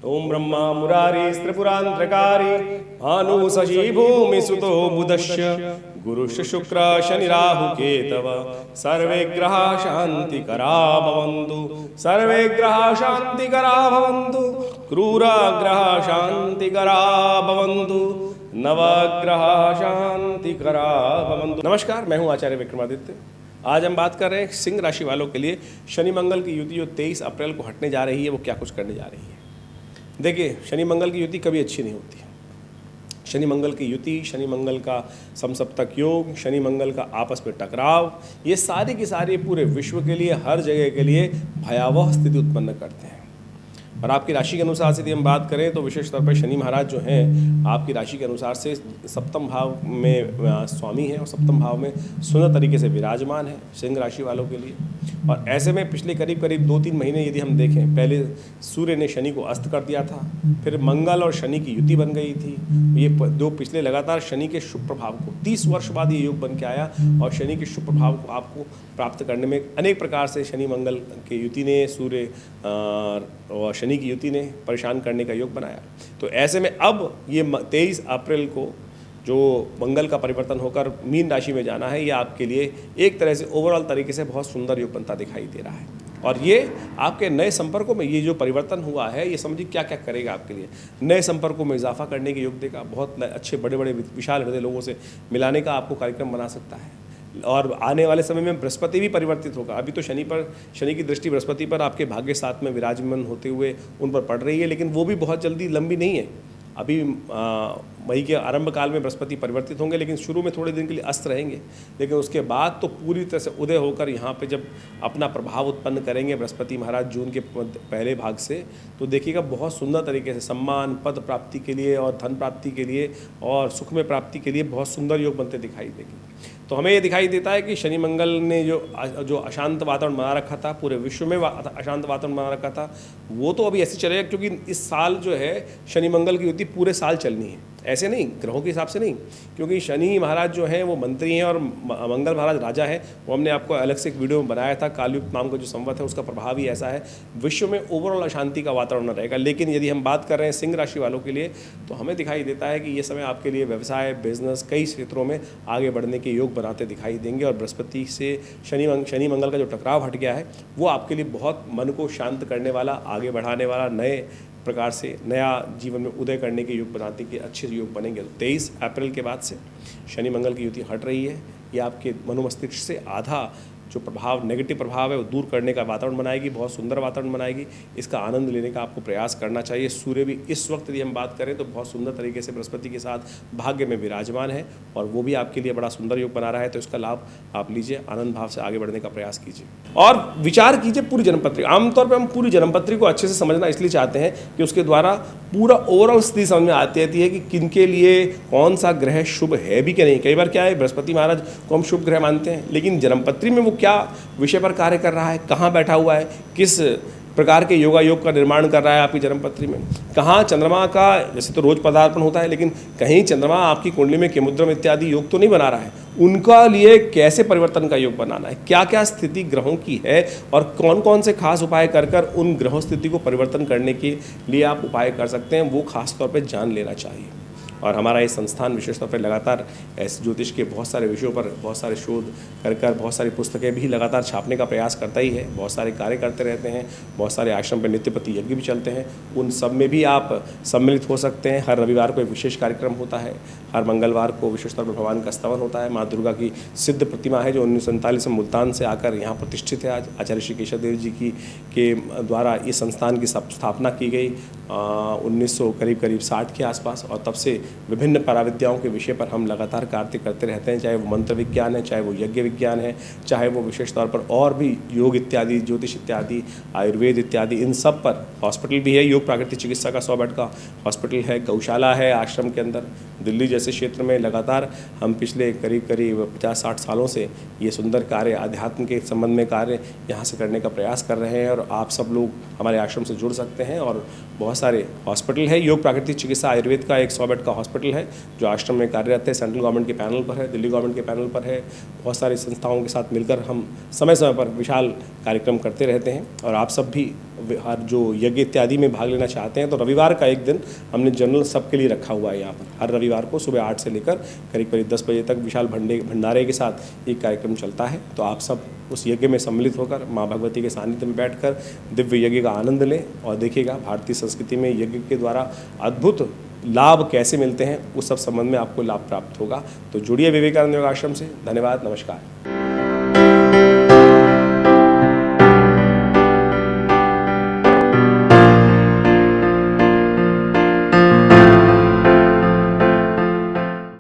ओम ब्रह्मा मुरारी त्रिपुरांतकारी भानु शशि भूमि सुतो बुधश्च गुरुश्च शुक्र शनि राहु केतव सर्वे ग्रह शांतिकरा भवन्तु सर्वे ग्रह शांतिकरा भवन्तु क्रूरा ग्रह शांतिकरा भवन्तु नवग्रह शांतिकरा भवन्तु। नमस्कार, मैं हूं आचार्य विक्रमादित्य। आज हम बात कर रहे हैं सिंह राशि वालों के लिए शनि मंगल की युति जो 23 अप्रैल को हटने जा रही है वो क्या कुछ करने जा रही है। देखिए, शनि मंगल की युति कभी अच्छी नहीं होती है। शनि मंगल की युति, शनि मंगल का समसप्तक योग, शनि मंगल का आपस में टकराव, ये सारी की सारी पूरे विश्व के लिए, हर जगह के लिए भयावह स्थिति उत्पन्न करते हैं। और आपकी राशि के अनुसार से यदि हम बात करें तो विशेष तौर पर शनि महाराज जो हैं आपकी राशि के अनुसार से सप्तम भाव में स्वामी हैं और सप्तम भाव में सुंदर तरीके से विराजमान है सिंह राशि वालों के लिए। और ऐसे में पिछले करीब 2-3 महीने यदि हम देखें, पहले सूर्य ने शनि को अस्त कर दिया था, फिर मंगल और शनि की युति बन गई थी। ये दो पिछले लगातार शनि के शुभ प्रभाव को 30 वर्ष बाद ये योग बन के आया और शनि के शुभ प्रभाव को आपको प्राप्त करने में अनेक प्रकार से शनि मंगल के युति ने, सूर्य और शनि की युति ने परेशान करने का योग बनाया। तो ऐसे में अब ये 23 अप्रैल को जो मंगल का परिवर्तन होकर मीन राशि में जाना है, ये आपके लिए एक तरह से ओवरऑल तरीके से बहुत सुंदर योग बनता दिखाई दे रहा है। और ये आपके नए संपर्कों में ये जो परिवर्तन हुआ है, ये समझिए क्या क्या करेगा आपके लिए। नए संपर्कों में इजाफा करने के योग देगा, बहुत अच्छे बड़े बड़े विशाल हृदय लोगों से मिलाने का आपको कार्यक्रम बना सकता है। और आने वाले समय में बृहस्पति भी परिवर्तित होगा। अभी तो शनि की दृष्टि बृहस्पति पर आपके भाग्य साथ में विराजमान होते हुए उन पर पड़ रही है, लेकिन वो भी बहुत जल्दी लंबी नहीं है। अभी मई के आरंभ काल में बृहस्पति परिवर्तित होंगे, लेकिन शुरू में थोड़े दिन के लिए अस्त रहेंगे, लेकिन उसके बाद तो पूरी तरह से उदय होकर यहाँ पे जब अपना प्रभाव उत्पन्न करेंगे बृहस्पति महाराज जून के पहले भाग से, तो देखिएगा बहुत सुंदर तरीके से सम्मान पद प्राप्ति के लिए और धन प्राप्ति के लिए और सुख में प्राप्ति के लिए बहुत सुंदर योग बनते दिखाई देंगे। तो हमें ये दिखाई देता है कि शनि मंगल ने जो अशांत वातावरण बना रखा था, पूरे विश्व में अशांत वातावरण बना रखा था, वो तो अभी ऐसे चलेगा, क्योंकि इस साल जो है शनि मंगल की युति पूरे साल चलनी है, ऐसे नहीं ग्रहों के हिसाब से नहीं। क्योंकि शनि महाराज जो हैं वो मंत्री हैं और मंगल महाराज राजा हैं। वो हमने आपको अलग से एक वीडियो में बनाया था। कालयुग नाम का जो संवत है उसका प्रभाव ही ऐसा है, विश्व में ओवरऑल अशांति का वातावरण रहेगा। लेकिन यदि हम बात कर रहे हैं सिंह राशि वालों के लिए, तो हमें दिखाई देता है कि ये समय आपके लिए व्यवसाय, बिजनेस, कई क्षेत्रों में आगे बढ़ने के योग बनाते दिखाई देंगे। और बृहस्पति से शनि मंगल का जो टकराव हट गया है वो आपके लिए बहुत मन को शांत करने वाला, आगे बढ़ाने वाला, नए प्रकार से नया जीवन में उदय करने के योग बनाने के अच्छे योग बनेंगे। 23 अप्रैल के बाद से शनि मंगल की युति हट रही है। ये आपके मनोमस्तिष्क से आधा जो प्रभाव, नेगेटिव प्रभाव है, वो दूर करने का वातावरण बनाएगी, बहुत सुंदर वातावरण बनाएगी। इसका आनंद लेने का आपको प्रयास करना चाहिए। सूर्य भी इस वक्त यदि हम बात करें तो बहुत सुंदर तरीके से बृहस्पति के साथ भाग्य में विराजमान है और वो भी आपके लिए बड़ा सुंदर योग बना रहा है। तो इसका लाभ आप लीजिए, आनंद भाव से आगे बढ़ने का प्रयास कीजिए और विचार कीजिए पूरी जन्मपत्री। आमतौर पर हम पूरी जन्मपत्री को अच्छे से समझना इसलिए चाहते हैं कि उसके द्वारा पूरा ओवरऑल स्थिति समझ में आती रहती है कि किनके लिए कौन सा ग्रह शुभ है भी कि नहीं। कई बार क्या है, बृहस्पति महाराज को हम शुभ ग्रह मानते हैं, लेकिन जन्मपत्री में वो क्या विषय पर कार्य कर रहा है, कहाँ बैठा हुआ है, किस प्रकार के योग का निर्माण कर रहा है आपकी जन्मपत्री में, कहाँ चंद्रमा का, जैसे तो रोज पदार्पण होता है, लेकिन कहीं चंद्रमा आपकी कुंडली में केमुद्रम इत्यादि योग तो नहीं बना रहा है। उनका लिए कैसे परिवर्तन का योग बनाना है, क्या क्या स्थिति ग्रहों की है और कौन कौन से खास उपाय कर उन ग्रहों स्थिति को परिवर्तन करने के लिए आप उपाय कर सकते हैं, वो खास तौर पर जान लेना चाहिए। और हमारा ये संस्थान विशेष तौर पर लगातार ऐसे ज्योतिष के बहुत सारे विषयों पर बहुत सारे शोध कर बहुत सारी पुस्तकें भी लगातार छापने का प्रयास करता ही है। बहुत सारे कार्य करते रहते हैं, बहुत सारे आश्रम पर नित्यपति यज्ञ भी चलते हैं, उन सब में भी आप सम्मिलित हो सकते हैं। हर रविवार को एक विशेष कार्यक्रम होता है, हर मंगलवार को विशेष तौर पर भगवान का स्तवन होता है। माँ दुर्गा की सिद्ध प्रतिमा है जो 1947 में मुल्तान से आकर यहाँ प्रतिष्ठित है। आज आचार्य श्री केशव देव जी के द्वारा इस संस्थान की स्थापना की गई 1900 करीब 60 के आसपास। और तब से विभिन्न पराविद्याओं के विषय पर हम लगातार कार्य करते रहते हैं, चाहे वो मंत्र विज्ञान है, चाहे वो यज्ञ विज्ञान है, चाहे वो विशेष तौर पर और भी योग इत्यादि, ज्योतिष इत्यादि, आयुर्वेद इत्यादि, इन सब पर। हॉस्पिटल भी है, योग प्राकृतिक चिकित्सा का 100 बेड का हॉस्पिटल है, गौशाला है आश्रम के अंदर। दिल्ली जैसे क्षेत्र में लगातार हम पिछले करीब 50-60 सालों से ये सुंदर कार्य, अध्यात्म के संबंध में कार्य यहाँ से करने का प्रयास कर रहे हैं। और आप सब लोग हमारे आश्रम से जुड़ सकते हैं। और बहुत सारे हॉस्पिटल है, योग प्राकृतिक चिकित्सा आयुर्वेद का एक 100 बेड का हॉस्पिटल है जो आश्रम में कार्यरत है, सेंट्रल गवर्नमेंट के पैनल पर है, दिल्ली गवर्नमेंट के पैनल पर है। बहुत सारी संस्थाओं के साथ मिलकर हम समय समय पर विशाल कार्यक्रम करते रहते हैं। और आप सब भी हर जो यज्ञ इत्यादि में भाग लेना चाहते हैं तो रविवार का एक दिन हमने जनरल सबके लिए रखा हुआ है। यहाँ पर हर रविवार को सुबह 8 से लेकर करीब करीब 10 बजे तक विशाल भंडारे के साथ ये कार्यक्रम चलता है। तो आप सब उस यज्ञ में सम्मिलित होकर माँ भगवती के सानिध्य में बैठकर दिव्य यज्ञ का आनंद लें और देखिएगा भारतीय संस्कृति में यज्ञ के द्वारा अद्भुत लाभ कैसे मिलते हैं, उस सब संबंध में आपको लाभ प्राप्त होगा। तो जुड़िए विवेकानंद योग आश्रम से। धन्यवाद, नमस्कार।